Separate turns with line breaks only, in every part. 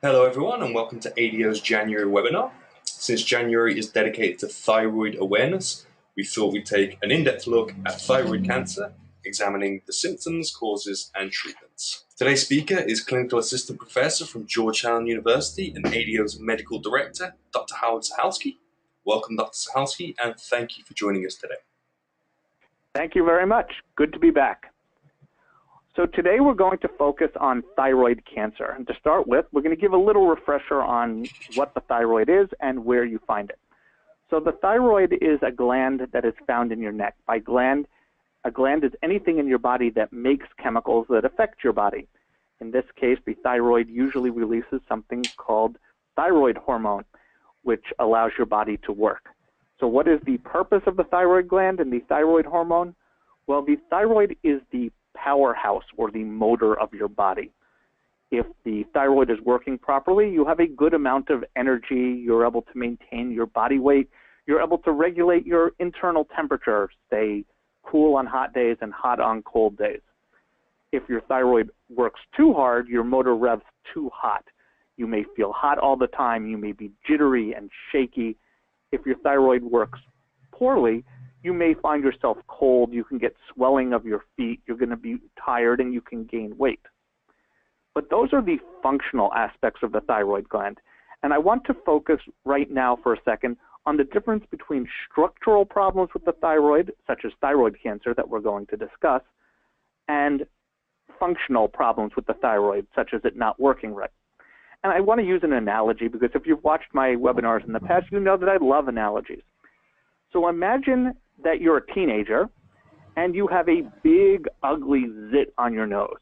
Hello everyone and welcome to ADO's January webinar. Since January is dedicated to thyroid awareness, we thought we'd take an in-depth look at thyroid cancer, examining the symptoms, causes and treatments. Today's speaker is Clinical Assistant Professor from Georgetown University and ADO's Medical Director, Dr. Howard Zahalsky. Welcome Dr. Zahalsky and thank you for joining us today.
Thank you very much. Good to be back. So today we're going to focus on thyroid cancer. And to start with, we're going to give a little refresher on what the thyroid is and where you find it. So the thyroid is a gland that is found in your neck. By gland, a gland is anything in your body that makes chemicals that affect your body. In this case, the thyroid usually releases something called thyroid hormone, which allows your body to work. So what is the purpose of the thyroid gland and the thyroid hormone? Well, the thyroid is the powerhouse or the motor of your body. If the thyroid is working properly, you have a good amount of energy, you're able to maintain your body weight, you're able to regulate your internal temperature, stay cool on hot days and hot on cold days. If your thyroid works too hard, your motor revs too hot. You may feel hot all the time, you may be jittery and shaky. If your thyroid works poorly, you may find yourself cold, you can get swelling of your feet, you're going to be tired, and you can gain weight. But those are the functional aspects of the thyroid gland. And I want to focus right now for a second on the difference between structural problems with the thyroid, such as thyroid cancer that we're going to discuss, and functional problems with the thyroid, such as it not working right. And I want to use an analogy because if you've watched my webinars in the past, you know that I love analogies. So imagine that you're a teenager and you have a big, ugly zit on your nose.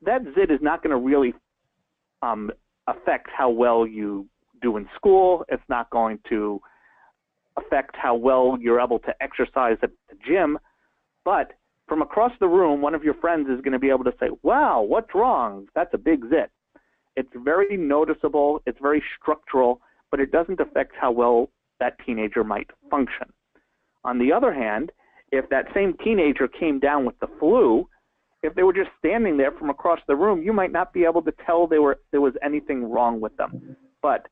That zit is not going to really affect how well you do in school. It's not going to affect how well you're able to exercise at the gym. But from across the room, one of your friends is going to be able to say, wow, what's wrong? That's a big zit. It's very noticeable. It's very structural, but it doesn't affect how well that teenager might function. On the other hand, if that same teenager came down with the flu, if they were just standing there from across the room, you might not be able to tell there was anything wrong with them. But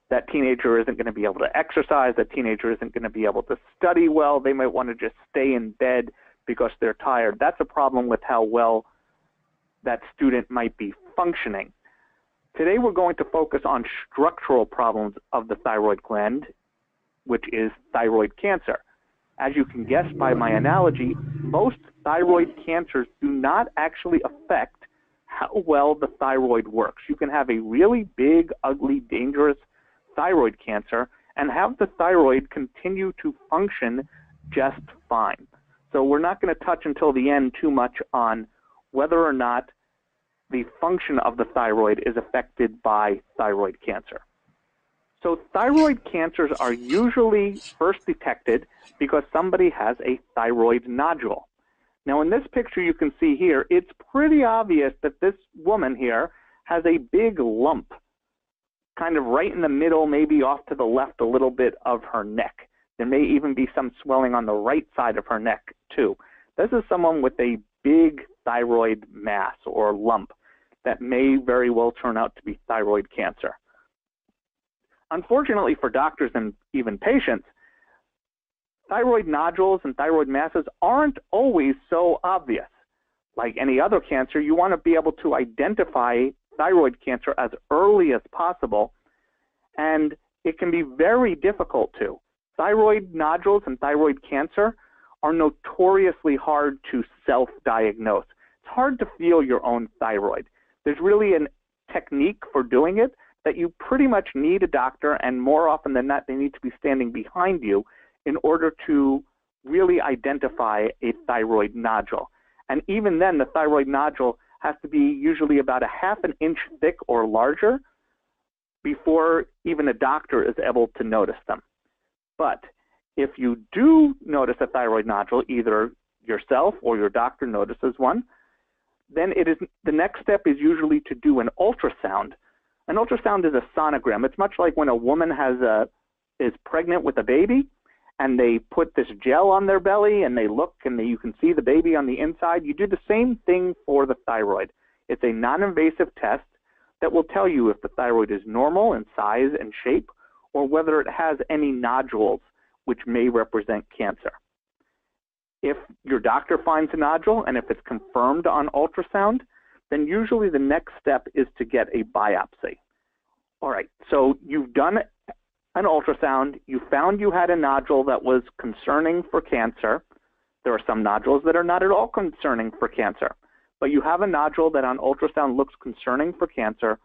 that teenager isn't going to be able to exercise. That teenager isn't going to be able to study well. They might want to just stay in bed because they're tired. That's a problem with how well that student might be functioning. Today we're going to focus on structural problems of the thyroid gland, which is thyroid cancer. As you can guess by my analogy, most thyroid cancers do not actually affect how well the thyroid works. You can have a really big, ugly, dangerous thyroid cancer and have the thyroid continue to function just fine. So we're not going to touch until the end too much on whether or not the function of the thyroid is affected by thyroid cancer. So thyroid cancers are usually first detected because somebody has a thyroid nodule. Now in this picture you can see here, it's pretty obvious that this woman here has a big lump, kind of right in the middle, maybe off to the left a little bit of her neck. There may even be some swelling on the right side of her neck too. This is someone with a big thyroid mass or lump that may very well turn out to be thyroid cancer. Unfortunately for doctors and even patients, thyroid nodules and thyroid masses aren't always so obvious. Like any other cancer, you want to be able to identify thyroid cancer as early as possible, and it can be very difficult to. Thyroid nodules and thyroid cancer are notoriously hard to self-diagnose. It's hard to feel your own thyroid. There's really a technique for doing it that you pretty much need a doctor, and more often than not, they need to be standing behind you in order to really identify a thyroid nodule. And even then, the thyroid nodule has to be usually about a ½ inch thick or larger before even a doctor is able to notice them. But if you do notice a thyroid nodule, either yourself or your doctor notices one, then the next step is usually to do an ultrasound. An ultrasound is a sonogram. It's much like when a woman is pregnant with a baby and they put this gel on their belly and they look and you can see the baby on the inside. You do the same thing for the thyroid. It's a non-invasive test that will tell you if the thyroid is normal in size and shape or whether it has any nodules which may represent cancer. If your doctor finds a nodule and if it's confirmed on ultrasound, then usually the next step is to get a biopsy. All right, so you've done an ultrasound, you found you had a nodule that was concerning for cancer. There are some nodules that are not at all concerning for cancer, but you have a nodule that on ultrasound looks concerning for cancer,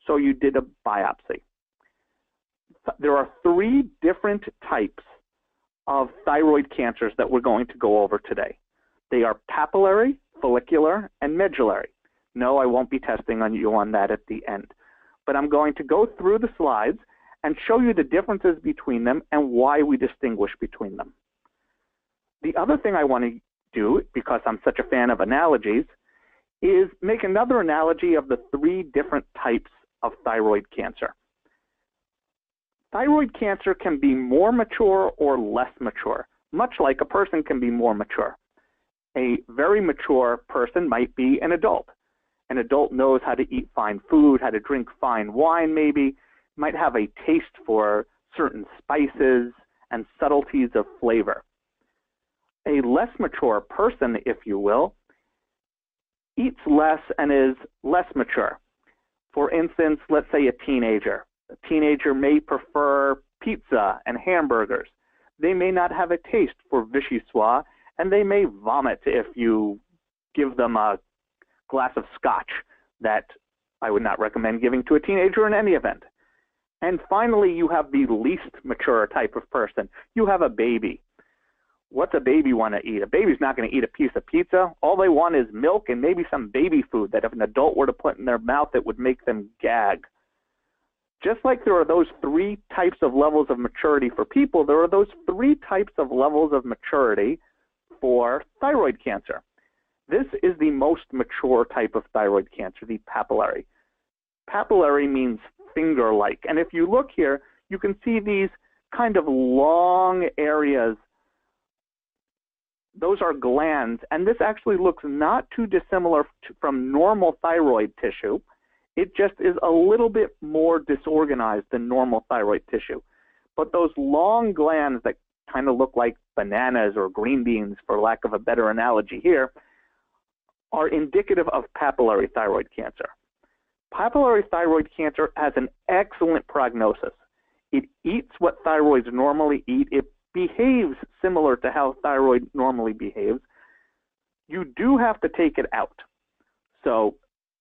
so you did a biopsy. There are 3 different types of thyroid cancers that we're going to go over today. They are papillary, follicular, and medullary. No, I won't be testing on you on that at the end, but I'm going to go through the slides and show you the differences between them and why we distinguish between them. The other thing I want to do, because I'm such a fan of analogies, is make another analogy of the 3 different types of thyroid cancer. Thyroid cancer can be more mature or less mature, much like a person can be more mature. A very mature person might be an adult. An adult knows how to eat fine food, how to drink fine wine maybe, might have a taste for certain spices and subtleties of flavor. A less mature person, if you will, eats less and is less mature. For instance, let's say a teenager. A teenager may prefer pizza and hamburgers. They may not have a taste for vichyssoise, and they may vomit if you give them a glass of scotch that I would not recommend giving to a teenager in any event. And finally, you have the least mature type of person. You have a baby. What's a baby want to eat? A baby's not going to eat a piece of pizza. All they want is milk and maybe some baby food that if an adult were to put in their mouth, it would make them gag. Just like there are those 3 types of levels of maturity for people, there are those 3 types of levels of maturity for thyroid cancer. This is the most mature type of thyroid cancer, the papillary. Papillary means finger-like. And if you look here, you can see these kind of long areas. Those are glands, and this actually looks not too dissimilar from normal thyroid tissue. It just is a little bit more disorganized than normal thyroid tissue. But those long glands that kind of look like bananas or green beans, for lack of a better analogy here, are indicative of papillary thyroid cancer. Papillary thyroid cancer has an excellent prognosis. It eats what thyroids normally eat. It behaves similar to how thyroid normally behaves. You do have to take it out. So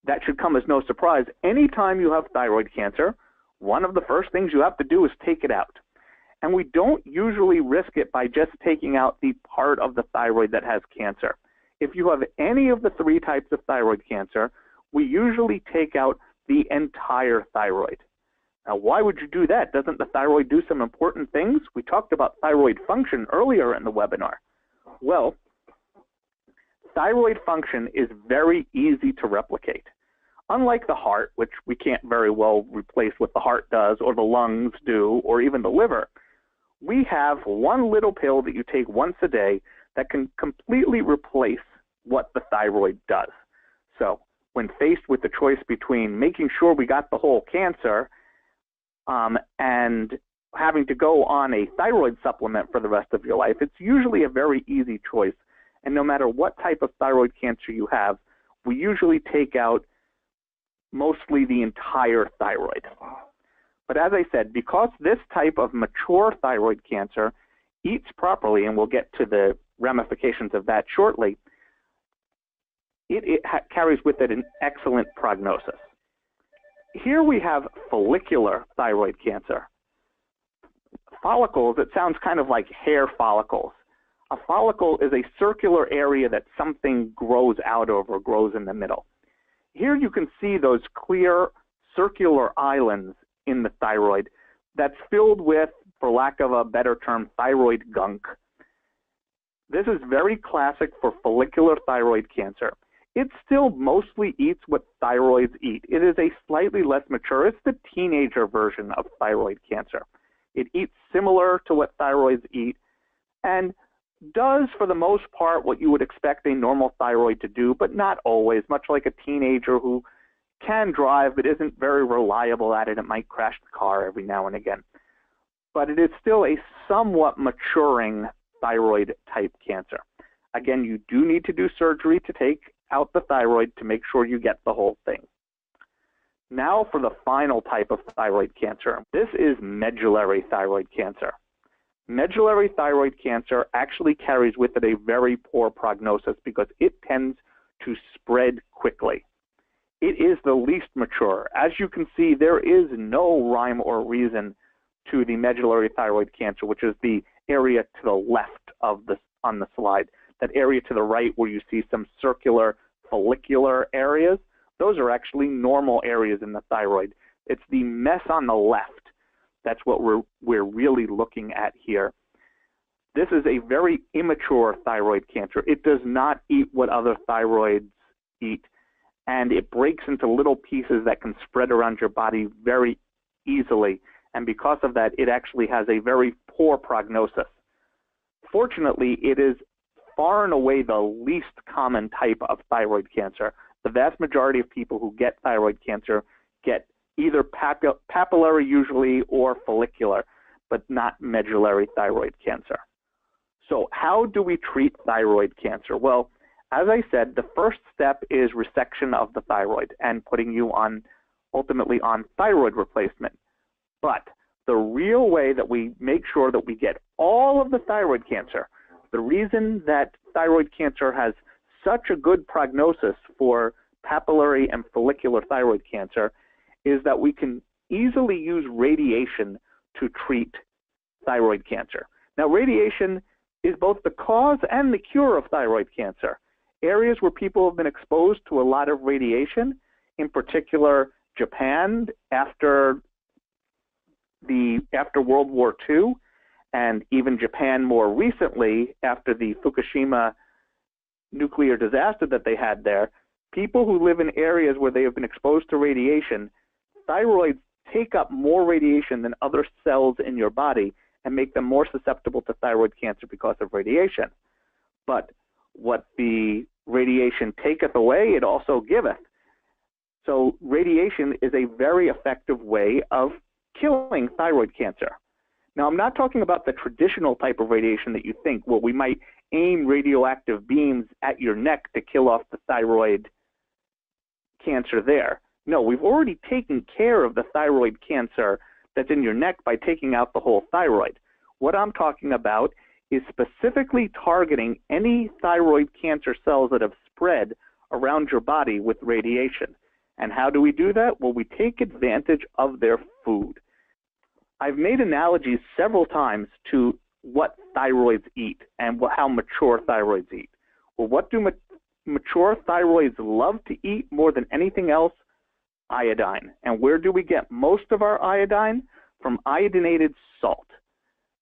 that should come as no surprise. Anytime you have thyroid cancer, one of the first things you have to do is take it out. And we don't usually risk it by just taking out the part of the thyroid that has cancer. If you have any of the 3 types of thyroid cancer, we usually take out the entire thyroid. Now, why would you do that? Doesn't the thyroid do some important things? We talked about thyroid function earlier in the webinar. Well, thyroid function is very easy to replicate. Unlike the heart, which we can't very well replace what the heart does, or the lungs do, or even the liver, we have one little pill that you take once a day that can completely replace what the thyroid does. So when faced with the choice between making sure we got the whole cancer and having to go on a thyroid supplement for the rest of your life, it's usually a very easy choice. And no matter what type of thyroid cancer you have, we usually take out mostly the entire thyroid. But as I said, because this type of mature thyroid cancer eats properly, and we'll get to the ramifications of that shortly, it carries with it an excellent prognosis. Here we have follicular thyroid cancer. Follicles, it sounds kind of like hair follicles. A follicle is a circular area that something grows out of or grows in the middle. Here you can see those clear circular islands in the thyroid that's filled with, for lack of a better term, thyroid gunk. This is very classic for follicular thyroid cancer. It still mostly eats what thyroids eat. It is a slightly less mature, it's the teenager version of thyroid cancer. It eats similar to what thyroids eat and does, for the most part, what you would expect a normal thyroid to do, but not always, much like a teenager who can drive but isn't very reliable at it. It might crash the car every now and again. But it is still a somewhat maturing thyroid type cancer. Again, you do need to do surgery to take out the thyroid to make sure you get the whole thing. Now for the final type of thyroid cancer. This is medullary thyroid cancer. Medullary thyroid cancer actually carries with it a very poor prognosis because it tends to spread quickly. It is the least mature. As you can see, there is no rhyme or reason to the medullary thyroid cancer, which is the area to the left of on the slide. That area to the right where you see some circular follicular areas, those are actually normal areas in the thyroid. It's the mess on the left. That's what we're really looking at here. This is a very immature thyroid cancer. It does not eat what other thyroids eat, and it breaks into little pieces that can spread around your body very easily. And because of that, it actually has a very poor prognosis. Fortunately, it is far and away the least common type of thyroid cancer. The vast majority of people who get thyroid cancer get either papillary usually or follicular, but not medullary thyroid cancer. So how do we treat thyroid cancer? Well, as I said, the first step is resection of the thyroid and putting you ultimately on thyroid replacement. But the real way that we make sure that we get all of the thyroid cancer, the reason that thyroid cancer has such a good prognosis for papillary and follicular thyroid cancer is that we can easily use radiation to treat thyroid cancer. Now, radiation is both the cause and the cure of thyroid cancer. Areas where people have been exposed to a lot of radiation, in particular Japan after World War II, and even Japan more recently after the Fukushima nuclear disaster that they had there, people who live in areas where they have been exposed to radiation, thyroids take up more radiation than other cells in your body and make them more susceptible to thyroid cancer because of radiation. But what the radiation taketh away, it also giveth. So radiation is a very effective way of killing thyroid cancer. Now, I'm not talking about the traditional type of radiation that you think, where we might aim radioactive beams at your neck to kill off the thyroid cancer there. No, we've already taken care of the thyroid cancer that's in your neck by taking out the whole thyroid. What I'm talking about is specifically targeting any thyroid cancer cells that have spread around your body with radiation. And how do we do that? Well, we take advantage of their food. I've made analogies several times to what thyroids eat and how mature thyroids eat. Well, what do mature thyroids love to eat more than anything else? Iodine. And where do we get most of our iodine? From iodinated salt.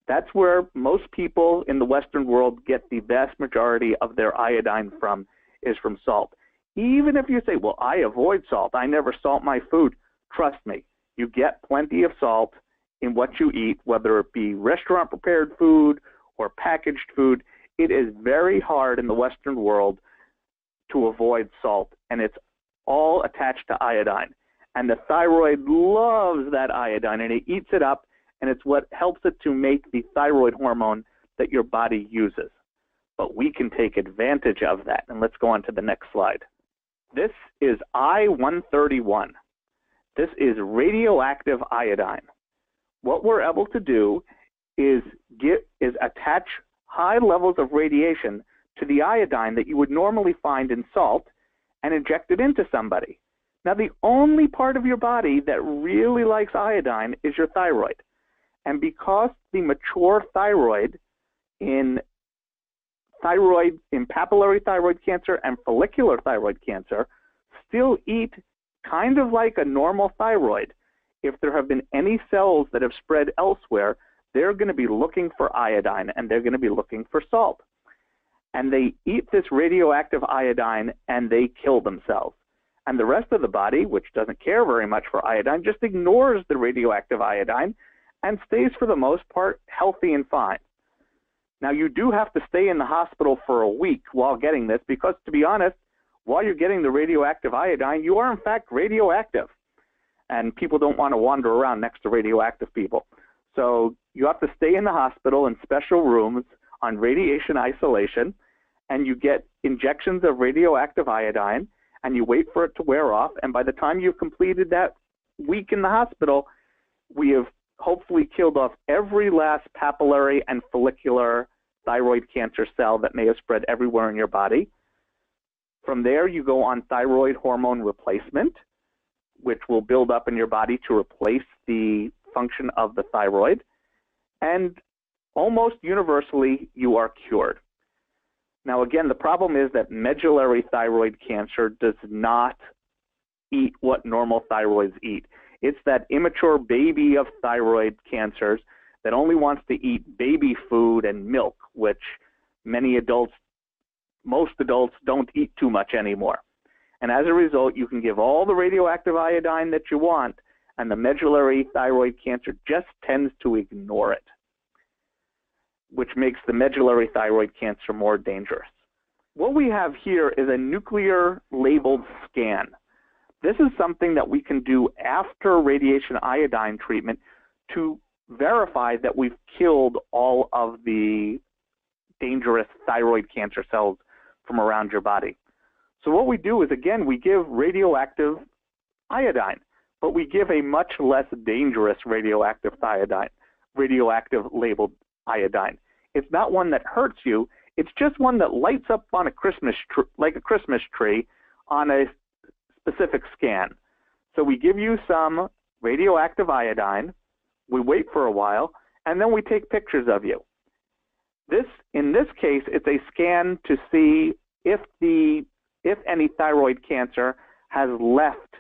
That's where most people in the Western world get the vast majority of their iodine from, is from salt. Even if you say, well, I avoid salt, I never salt my food, trust me, you get plenty of salt in what you eat, whether it be restaurant-prepared food or packaged food. It is very hard in the Western world to avoid salt, and it's all attached to iodine. And the thyroid loves that iodine, and it eats it up, and it's what helps it to make the thyroid hormone that your body uses. But we can take advantage of that, and let's go on to the next slide. This is I-131. This is radioactive iodine. What we're able to do is attach high levels of radiation to the iodine that you would normally find in salt and inject it into somebody. Now, the only part of your body that really likes iodine is your thyroid. And because the mature thyroid in papillary thyroid cancer and follicular thyroid cancer still eat kind of like a normal thyroid, if there have been any cells that have spread elsewhere, they're going to be looking for iodine and they're going to be looking for salt. And they eat this radioactive iodine and they kill themselves. And the rest of the body, which doesn't care very much for iodine, just ignores the radioactive iodine and stays for the most part healthy and fine. Now, you do have to stay in the hospital for a week while getting this because, to be honest, while you're getting the radioactive iodine, you are in fact radioactive. And people don't want to wander around next to radioactive people. So you have to stay in the hospital in special rooms on radiation isolation, and you get injections of radioactive iodine, and you wait for it to wear off. And by the time you've completed that week in the hospital, we have hopefully killed off every last papillary and follicular thyroid cancer cell that may have spread everywhere in your body. From there, you go on thyroid hormone replacement, which will build up in your body to replace the function of the thyroid. And almost universally, you are cured. Now, again, the problem is that medullary thyroid cancer does not eat what normal thyroids eat. It's that immature baby of thyroid cancers that only wants to eat baby food and milk, which most adults don't eat too much anymore. And as a result, you can give all the radioactive iodine that you want, and the medullary thyroid cancer just tends to ignore it, which makes the medullary thyroid cancer more dangerous. What we have here is a nuclear labeled scan. This is something that we can do after radiation iodine treatment to verify that we've killed all of the dangerous thyroid cancer cells from around your body. So what we do is, again, we give radioactive iodine, but we give a much less dangerous radioactive labeled iodine. It's not one that hurts you. It's just one that lights up on a Christmas tree, like a Christmas tree, on a specific scan. So we give you some radioactive iodine, we wait for a while, and then we take pictures of you. In this case, it's a scan to see if any thyroid cancer has left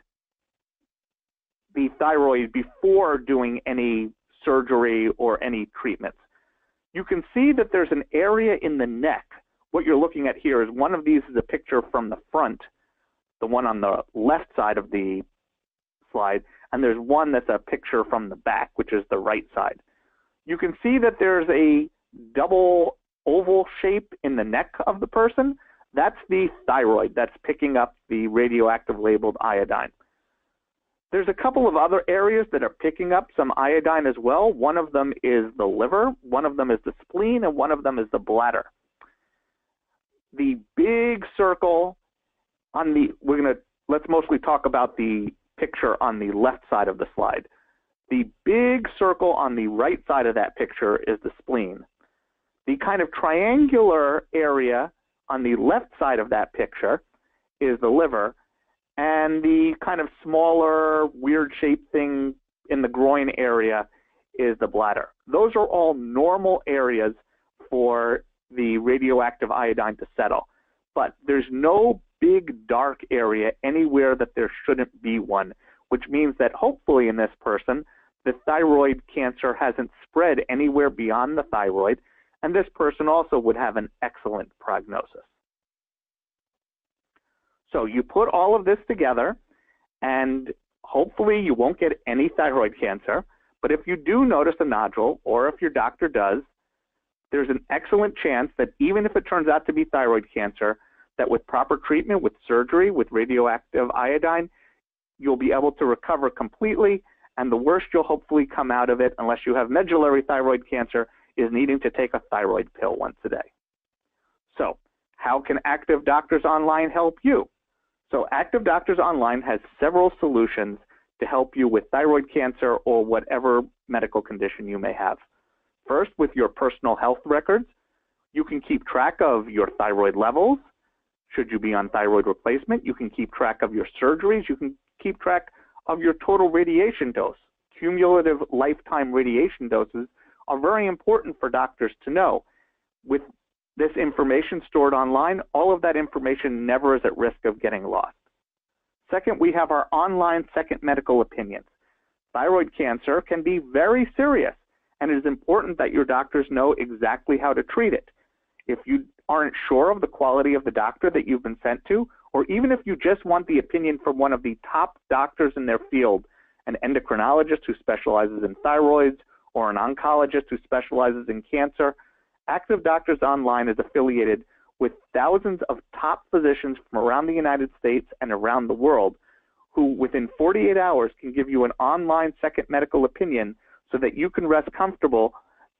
the thyroid before doing any surgery or any treatments. You can see that there's an area in the neck. What you're looking at here is one of these is a picture from the front, the one on the left side of the slide, and there's one that's a picture from the back, which is the right side. You can see that there's a double oval shape in the neck of the person. That's the thyroid that's picking up the radioactive labeled iodine. There's a couple of other areas that are picking up some iodine as well. One of them is the liver, one of them is the spleen, and one of them is the bladder. The big circle on the, let's mostly talk about the picture on the left side of the slide. The big circle on the right side of that picture is the spleen. The kind of triangular area on the left side of that picture is the liver, and the kind of smaller, weird-shaped thing in the groin area is the bladder. Those are all normal areas for the radioactive iodine to settle. But there's no big, dark area anywhere that there shouldn't be one, which means that hopefully in this person, the thyroid cancer hasn't spread anywhere beyond the thyroid, and this person also would have an excellent prognosis. So you put all of this together, and hopefully you won't get any thyroid cancer, but if you do notice a nodule, or if your doctor does, there's an excellent chance that even if it turns out to be thyroid cancer, that with proper treatment, with surgery, with radioactive iodine, you'll be able to recover completely, and the worst you'll hopefully come out of it, unless you have medullary thyroid cancer, is needing to take a thyroid pill once a day. So how can Activ Doctors Online help you? So Activ Doctors Online has several solutions to help you with thyroid cancer or whatever medical condition you may have. First, with your personal health records, you can keep track of your thyroid levels. Should you be on thyroid replacement, you can keep track of your surgeries. You can keep track of your total radiation dose. Cumulative lifetime radiation doses are very important for doctors to know. With this information stored online, all of that information never is at risk of getting lost. Second, we have our online second medical opinions. Thyroid cancer can be very serious, and it is important that your doctors know exactly how to treat it. If you aren't sure of the quality of the doctor that you've been sent to, or even if you just want the opinion from one of the top doctors in their field, an endocrinologist who specializes in thyroids, or an oncologist who specializes in cancer, Activ Doctors Online is affiliated with thousands of top physicians from around the United States and around the world who within 48 hours can give you an online second medical opinion so that you can rest comfortable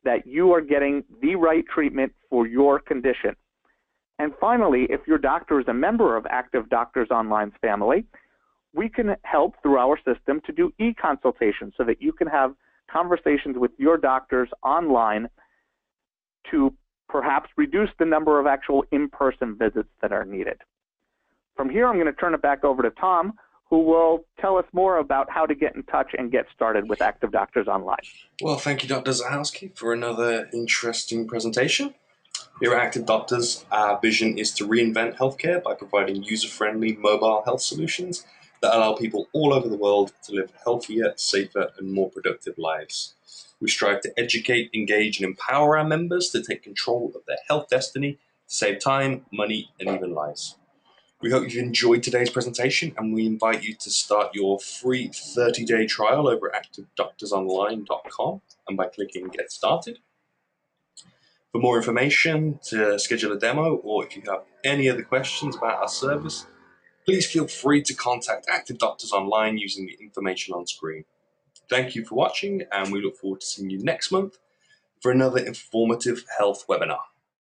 that you are getting the right treatment for your condition. And finally, if your doctor is a member of Activ Doctors Online's family, we can help through our system to do e-consultations so that you can have conversations with your doctors online to perhaps reduce the number of actual in-person visits that are needed. From here, I'm going to turn it back over to Tom, who will tell us more about how to get in touch and get started with Activ Doctors Online.
Well, thank you, Dr. Zahalsky, for another interesting presentation. Here at Activ Doctors, our vision is to reinvent healthcare by providing user-friendly mobile health solutions that allow people all over the world to live healthier, safer, and more productive lives. We strive to educate, engage, and empower our members to take control of their health destiny to save time, money, and even lives. We hope you've enjoyed today's presentation, and we invite you to start your free 30-day trial over at activdoctorsonline.com and by clicking Get Started. For more information, to schedule a demo, or if you have any other questions about our service, please feel free to contact Activ Doctors Online using the information on screen. Thank you for watching, and we look forward to seeing you next month for another informative health webinar.